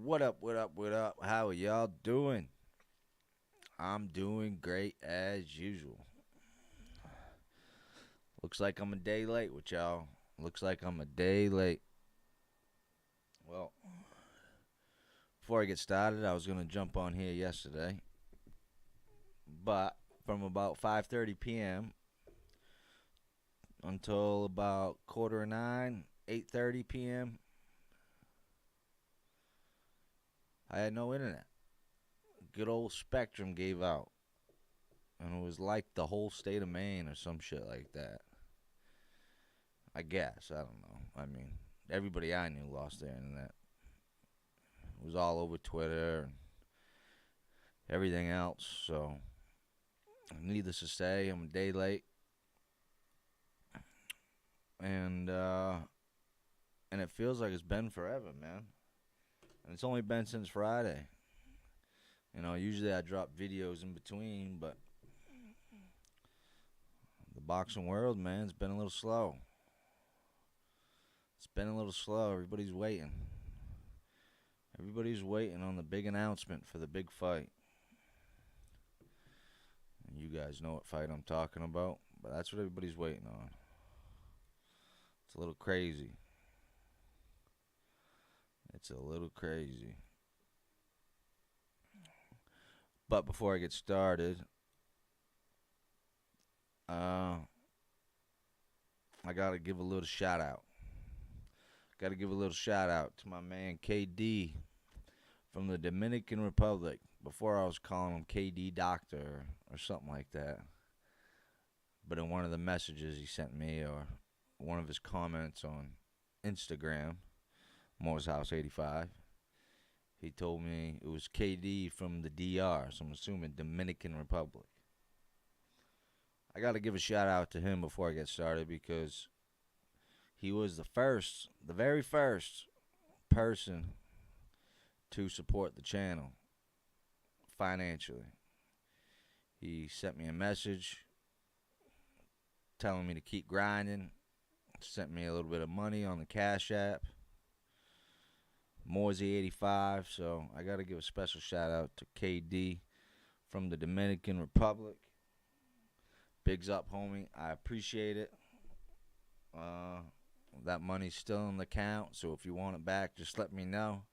What up, what up, what up? How are y'all doing? I'm doing great as usual. Looks like I'm a day late with y'all. Looks like I'm a day late. Well, before I get started, I was going to jump on here yesterday, but from about 5:30 p.m. until about quarter of 9, 8:30 p.m., I had no internet. Good old Spectrum gave out, and it was like the whole state of Maine or some shit like that. I guess. I don't know. I mean, everybody I knew lost their internet. It was all over Twitter and everything else. So, needless to say, I'm a day late, and and it feels like it's been forever, man. And it's only been since Friday. Usually I drop videos in between, but the boxing world, man, it's been a little slow. It's been a little slow. Everybody's waiting. Everybody's waiting on the big announcement for the big fight. And you guys know what fight I'm talking about, but that's what everybody's waiting on. It's a little crazy. It's a little crazy. But before I get started, I gotta give a little shout out. Gotta give a little shout out to my man KD from the Dominican Republic. Before I was calling him KD Doctor or something like that. But in one of the messages he sent me or one of his comments on Instagram, Moore's House 85, he told me it was KD from the DR, so I'm assuming Dominican Republic. I got to give a shout out to him before I get started because he was the very first person to support the channel financially. He sent me a message telling me to keep grinding, sent me a little bit of money on the Cash App, Morzy85. So I got to give a special shout out to KD from the Dominican Republic. Bigs up, homie. I appreciate it. That money's still in the account, so if you want it back, just let me know.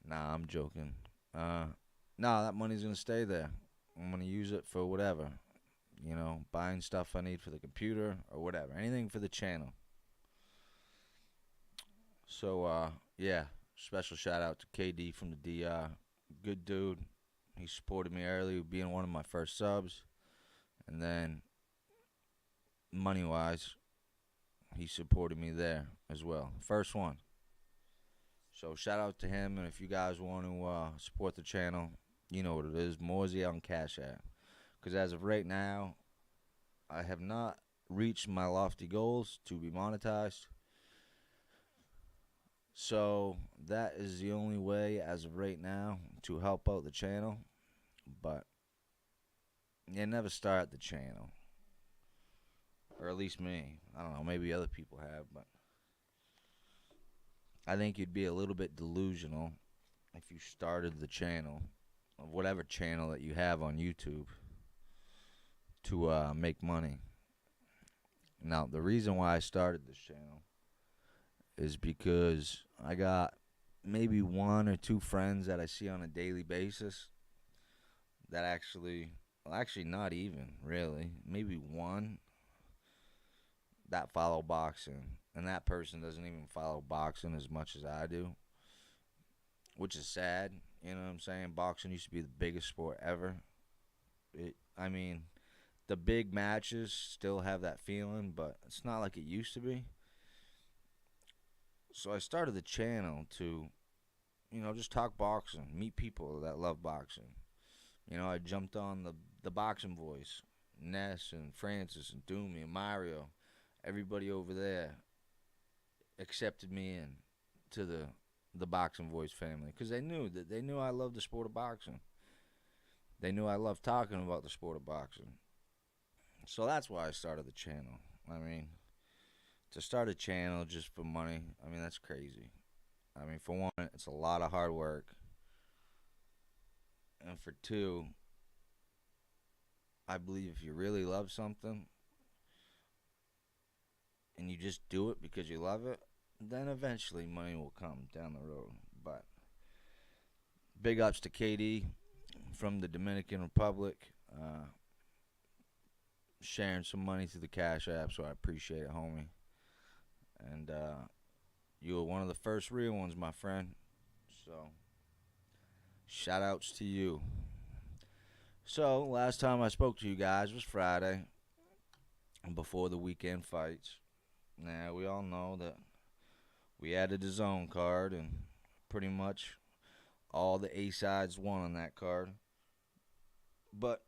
Nah, I'm joking. Nah, that money's gonna stay there. I'm gonna use it for whatever. Buying stuff I need for the computer or whatever. Anything for the channel. So, yeah. Special shout out to KD from the DR. Good dude. He supported me early, being one of my first subs. And then, money-wise, he supported me there as well. First one. So, shout out to him. And if you guys want to support the channel, you know what it is. Morzy on Cash App. Because as of right now, I have not reached my lofty goals to be monetized. So that is the only way as of right now to help out the channel. But you never start the channel. Or at least me. I don't know, maybe other people have, but I think you'd be a little bit delusional if you started the channel, of whatever channel that you have on YouTube, to make money. Now, the reason why I started this channel is because I got maybe one or two friends that I see on a daily basis that actually not even really, maybe one that follow boxing, and that person doesn't even follow boxing as much as I do, which is sad. You know what I'm saying? Boxing used to be the biggest sport ever. I mean, the big matches still have that feeling, but it's not like it used to be. So I started the channel to, just talk boxing, meet people that love boxing. I jumped on the boxing voice, Ness and Francis and Doomy and Mario. Everybody over there accepted me in to the boxing voice family because they knew I loved the sport of boxing. They knew I loved talking about the sport of boxing. So that's why I started the channel. I mean, to start a channel just for money, I mean, that's crazy. I mean, for one, it's a lot of hard work, and for two, I believe if you really love something and you just do it because you love it, then eventually money will come down the road. But big ups to KD from the Dominican Republic, sharing some money through the Cash App, so I appreciate it, homie. And you were one of the first real ones, my friend. So shout outs to you. So last time I spoke to you guys was Friday, before the weekend fights. Now we all know that we added the zone card, and pretty much all the A sides won on that card. But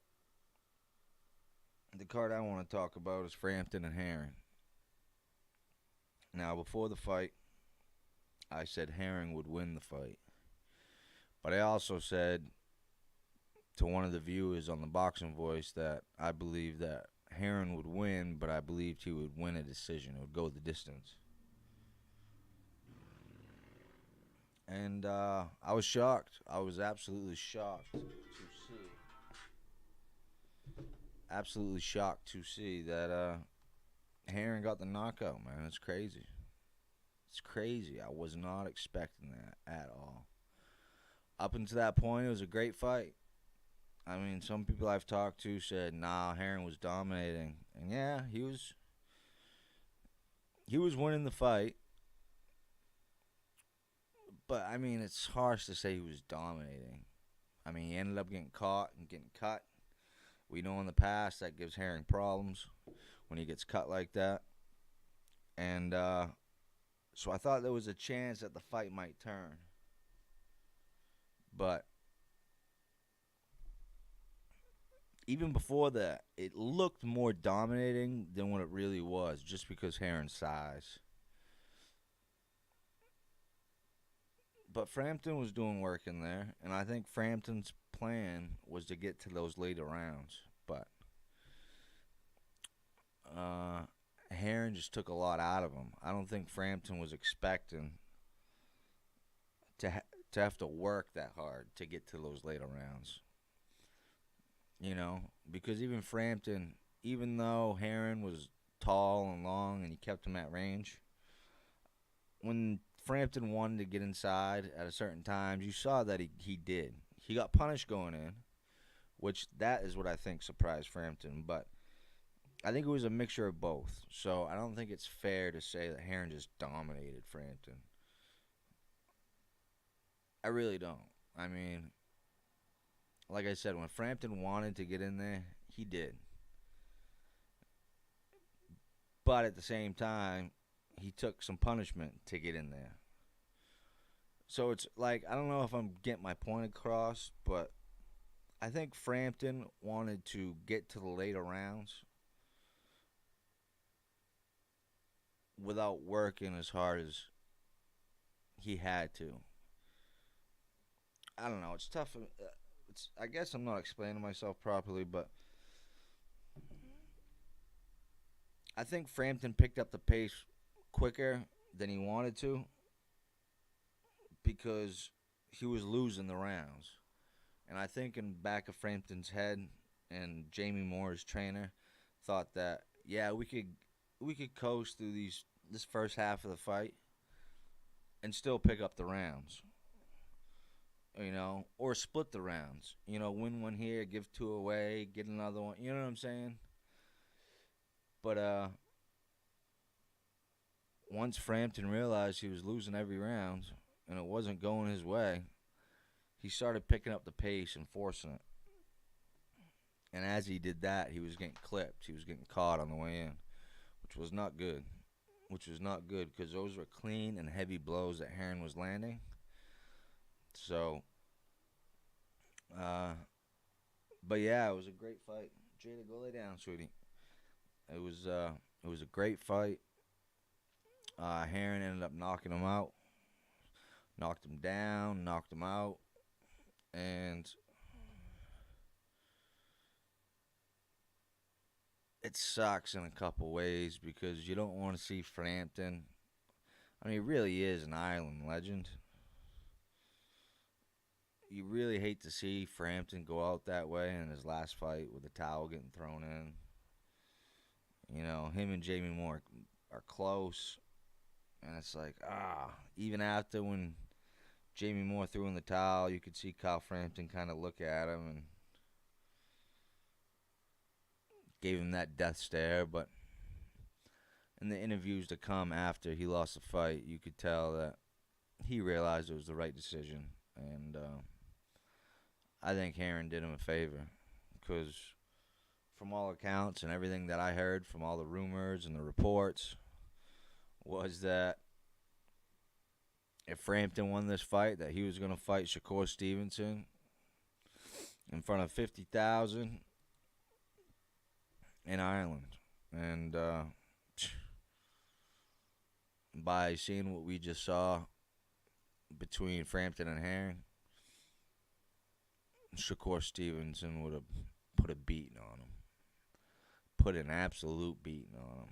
the card I want to talk about is Frampton and Hearn. Now, before the fight, I said Heering would win the fight. But I also said to one of the viewers on the Boxing Voice that I believe that Heron would win, but I believed he would win a decision. It would go the distance. And I was shocked. I was absolutely shocked to see. Absolutely shocked to see that Heron got the knockout, man. It's crazy. It's crazy. I was not expecting that at all. Up until that point, it was a great fight. I mean, some people I've talked to said, "Nah, Heron was dominating," and yeah, he was winning the fight. But I mean, it's harsh to say he was dominating. I mean, he ended up getting caught and getting cut. We know in the past that gives Heron problems when he gets cut like that, and so I thought there was a chance that the fight might turn, but even before that, it looked more dominating than what it really was, just because Heron's size. But Frampton was doing work in there, and I think Frampton's plan was to get to those later rounds. But Heron just took a lot out of him. I don't think Frampton was expecting to have to work that hard to get to those later rounds. You know, because even Frampton, even though Heron was tall and long and he kept him at range, when Frampton wanted to get inside at a certain times, you saw that he did. He got punished going in, which that is what I think surprised Frampton. But I think it was a mixture of both. So I don't think it's fair to say that Heron just dominated Frampton. I really don't. I mean, like I said, when Frampton wanted to get in there, he did. But at the same time, he took some punishment to get in there. So it's like, I don't know if I'm getting my point across, but I think Frampton wanted to get to the later rounds without working as hard as he had to. I don't know. It's tough. I guess I'm not explaining myself properly, but I think Frampton picked up the pace quicker than he wanted to because he was losing the rounds. And I think in the back of Frampton's head and Jamie Moore's trainer thought that, yeah, we could coast through this first half of the fight and still pick up the rounds. Or split the rounds. Win one here, give two away, get another one. You know what I'm saying? But once Frampton realized he was losing every round and it wasn't going his way, he started picking up the pace and forcing it. And as he did that, he was getting clipped. He was getting caught on the way in, which was not good. Which was not good because those were clean and heavy blows that Heron was landing. So, uh, but yeah, it was a great fight. Jada, go lay down, sweetie. It was a great fight. Heron ended up knocking him out, knocked him down, knocked him out, and it sucks in a couple ways because you don't want to see Frampton I mean, he really is an island legend. You really hate to see Frampton go out that way in his last fight with the towel getting thrown in. You know, him and Jamie Moore are close, and it's like, even after when Jamie Moore threw in the towel, you could see Kyle Frampton kind of look at him and gave him that death stare. But in the interviews to come after he lost the fight, you could tell that he realized it was the right decision. And I think Hearn did him a favor because, from all accounts and everything that I heard from all the rumors and the reports, was that if Frampton won this fight, that he was going to fight Shakur Stevenson in front of 50,000 in Ireland. And by seeing what we just saw between Frampton and Hearn, Shakur Stevenson would have put a beating on him. Put an absolute beating on him.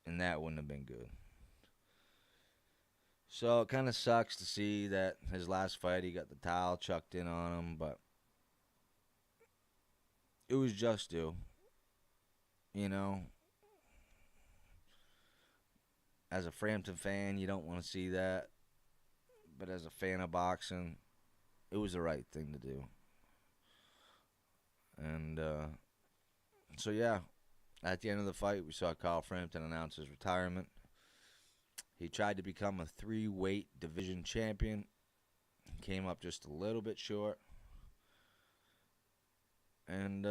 And that wouldn't have been good. So it kind of sucks to see that his last fight he got the towel chucked in on him, but it was just due. You know, as a Frampton fan, you don't want to see that, but as a fan of boxing, it was the right thing to do. And so yeah, at the end of the fight, we saw Kyle Frampton announce his retirement. He tried to become a 3-weight division champion. Came up just a little bit short. And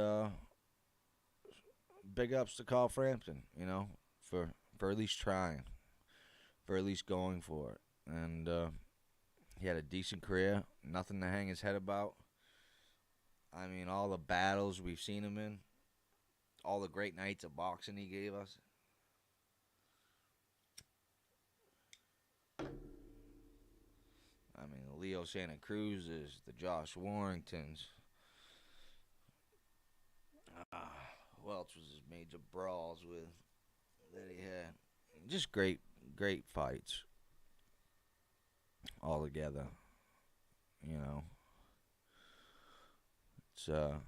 big ups to Kyle Frampton, you know, for at least trying. For at least going for it. And he had a decent career. Nothing to hang his head about. I mean, all the battles we've seen him in. All the great nights of boxing he gave us. I mean, the Leo Santa Cruzes, the Josh Warringtons. Who else was his major brawls with that he had? Just great fights all together. You know, it's a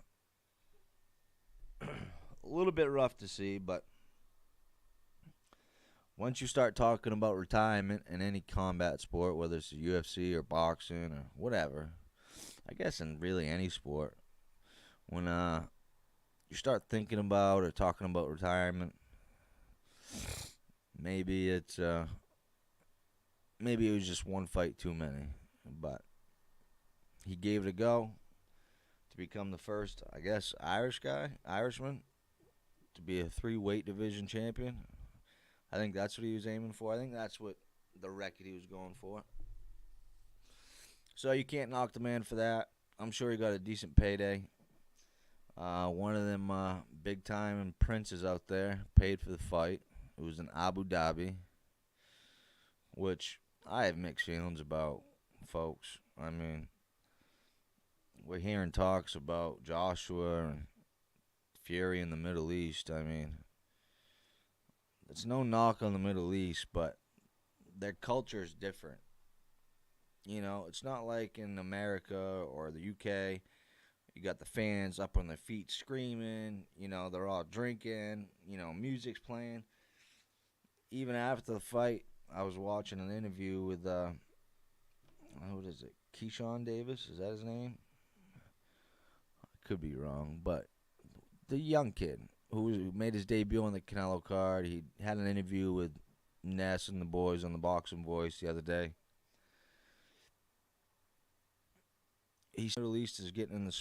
little bit rough to see, but once you start talking about retirement in any combat sport, whether it's the UFC or boxing or whatever, I guess in really any sport, when you start thinking about or talking about retirement, maybe it was just one fight too many, but he gave it a go to become the first, I guess, Irishman to be a 3-weight division champion. I think that's what he was aiming for. I think that's what the record he was going for. So you can't knock the man for that. I'm sure he got a decent payday. One of them big-time princes out there paid for the fight. It was in Abu Dhabi, which I have mixed feelings about, folks. I mean, we're hearing talks about Joshua and Fury in the Middle East. I mean, it's no knock on the Middle East, but their culture is different. You know, it's not like in America or the UK. You got the fans up on their feet screaming. You know, they're all drinking. You know, music's playing. Even after the fight, I was watching an interview with, what is it, Keyshawn Davis? Is that his name? I could be wrong, but the young kid who made his debut on the Canelo card. He had an interview with Ness and the boys on the Boxing Voice the other day. He released as getting in the